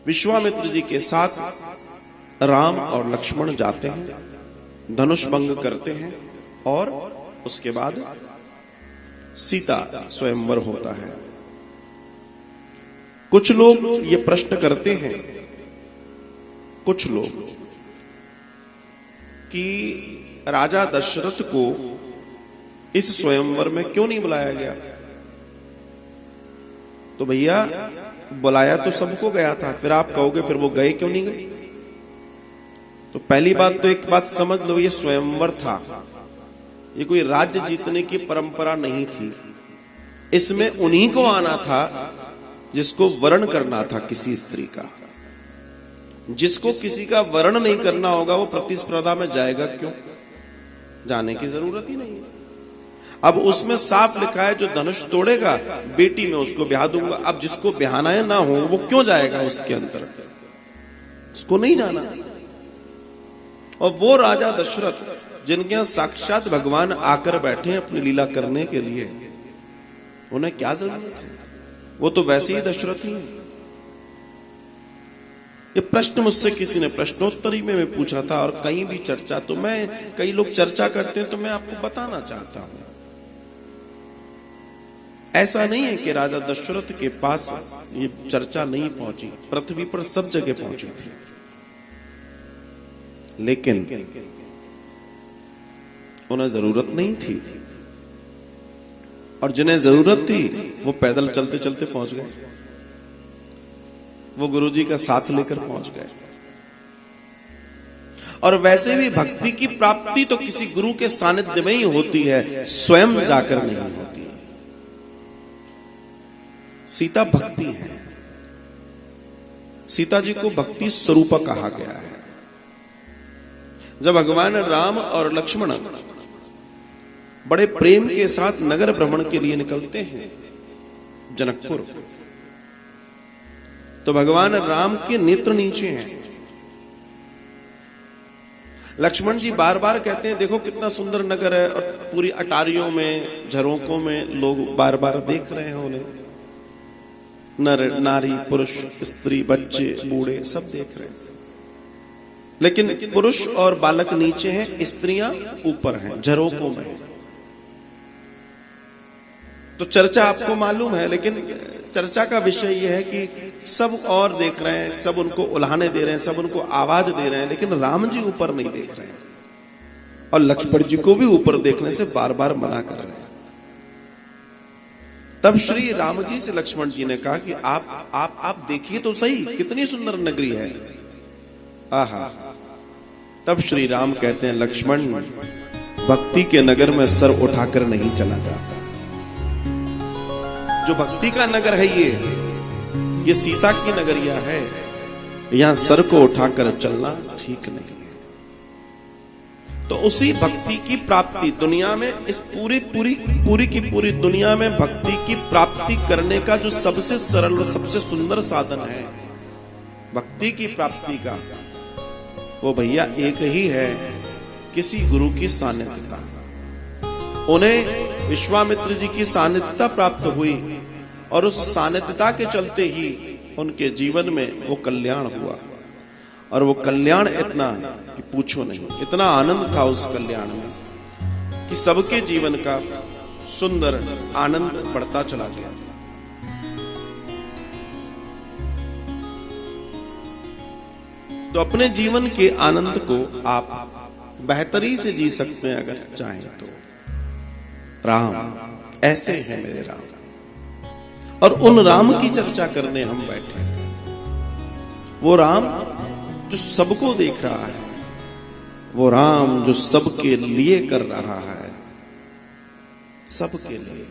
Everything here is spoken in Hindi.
विश्वामित्र जी के साथ राम और लक्ष्मण जाते हैं, धनुष भंग करते हैं और उसके बाद सीता स्वयंवर होता है। कुछ लोग ये प्रश्न करते हैं, कुछ लोग, कि राजा दशरथ को इस स्वयंवर में क्यों नहीं बुलाया गया। तो भैया बुलाया तो सबको गया था, फिर आप कहोगे फिर वो गए क्यों नहीं गए। तो पहली बात तो एक बात समझ लो, ये स्वयंवर था, ये कोई राज्य जीतने की परंपरा नहीं थी। इसमें उन्हीं को आना था जिसको वर्ण करना था किसी स्त्री का। जिसको किसी का वर्ण नहीं करना होगा वो प्रतिस्पर्धा में जाएगा क्यों, जाने की जरूरत ही नहीं है। अब उसमें साफ लिखा है जो धनुष तोड़ेगा बेटी में उसको ब्याह दूंगा। अब जिसको ब्याहना है ना हो वो क्यों जाएगा उसके अंदर, उसको नहीं जाना। और वो राजा दशरथ जिनके यहां साक्षात भगवान आकर बैठे हैं अपनी लीला करने के लिए, उन्हें क्या जरूरत है, वो तो वैसे ही दशरथ ही है। ये प्रश्न मुझसे किसी ने प्रश्नोत्तरी में पूछा था और कहीं भी चर्चा, तो मैं, कई लोग चर्चा करते हैं तो मैं आपको बताना चाहता हूं, ऐसा नहीं है कि राजा दशरथ के पास ये चर्चा नहीं पहुंची, पृथ्वी पर सब जगह पहुंची थी। लेकिन उन्हें जरूरत नहीं थी, और जिन्हें जरूरत थी वो पैदल चलते चलते पहुंच गए, वो गुरुजी का साथ लेकर पहुंच गए। और वैसे भी भक्ति की प्राप्ति तो किसी गुरु के सानिध्य में ही होती है, स्वयं जाकर नहीं होती। सीता भक्ति है, सीता जी को भक्ति स्वरूप कहा गया है। जब भगवान राम और लक्ष्मण बड़े प्रेम के साथ नगर भ्रमण के लिए निकलते हैं जनकपुर, तो भगवान राम के नेत्र नीचे हैं। लक्ष्मण जी बार बार कहते हैं देखो कितना सुंदर नगर है, और पूरी अटारियों में, झरोकों में लोग बार बार देख रहे हैं उन्हें, नर नारी पुरुष स्त्री बच्चे बूढ़े सब देख रहे हैं। लेकिन पुरुष और बालक नीचे हैं, स्त्रियां ऊपर हैं झरोकों में। तो चर्चा आपको मालूम है, लेकिन चर्चा का विषय यह है कि सब और देख रहे हैं, सब उनको उल्हाने दे रहे हैं, सब उनको आवाज दे रहे हैं, लेकिन राम जी ऊपर नहीं देख रहे हैं, और लक्ष्मण जी को भी ऊपर देखने से बार बार मना कर रहे हैं। तब श्री राम जी से लक्ष्मण जी ने कहा कि आप देखिए तो सही कितनी सुंदर नगरी है। आहा। तब श्री राम कहते हैं लक्ष्मण, भक्ति के नगर में सर उठाकर नहीं चला जाता। जो भक्ति का नगर है ये सीता की नगरिया है, यहां सर को उठाकर चलना ठीक नहीं। तो उसी भक्ति की प्राप्ति दुनिया में, इस पूरी की पूरी दुनिया में भक्ति की प्राप्ति करने का जो सबसे सरल और सबसे सुंदर साधन है भक्ति की प्राप्ति का, वो भैया एक ही है, किसी गुरु की सानिध्यता। उन्हें विश्वामित्र जी की सानिध्यता प्राप्त हुई, और उस सानिध्यता के चलते ही उनके जीवन में वो कल्याण हुआ। और वो कल्याण इतना कि पूछो नहीं, इतना आनंद था उस कल्याण में कि सबके जीवन का सुंदर आनंद बढ़ता चला गया। तो अपने जीवन के आनंद को आप बेहतरी से जी सकते हैं अगर चाहें तो। राम ऐसे हैं मेरे राम, और उन राम की चर्चा करने हम बैठे। वो राम जो सबको देख रहा है, वो राम जो सबके लिए कर रहा है, सबके लिए।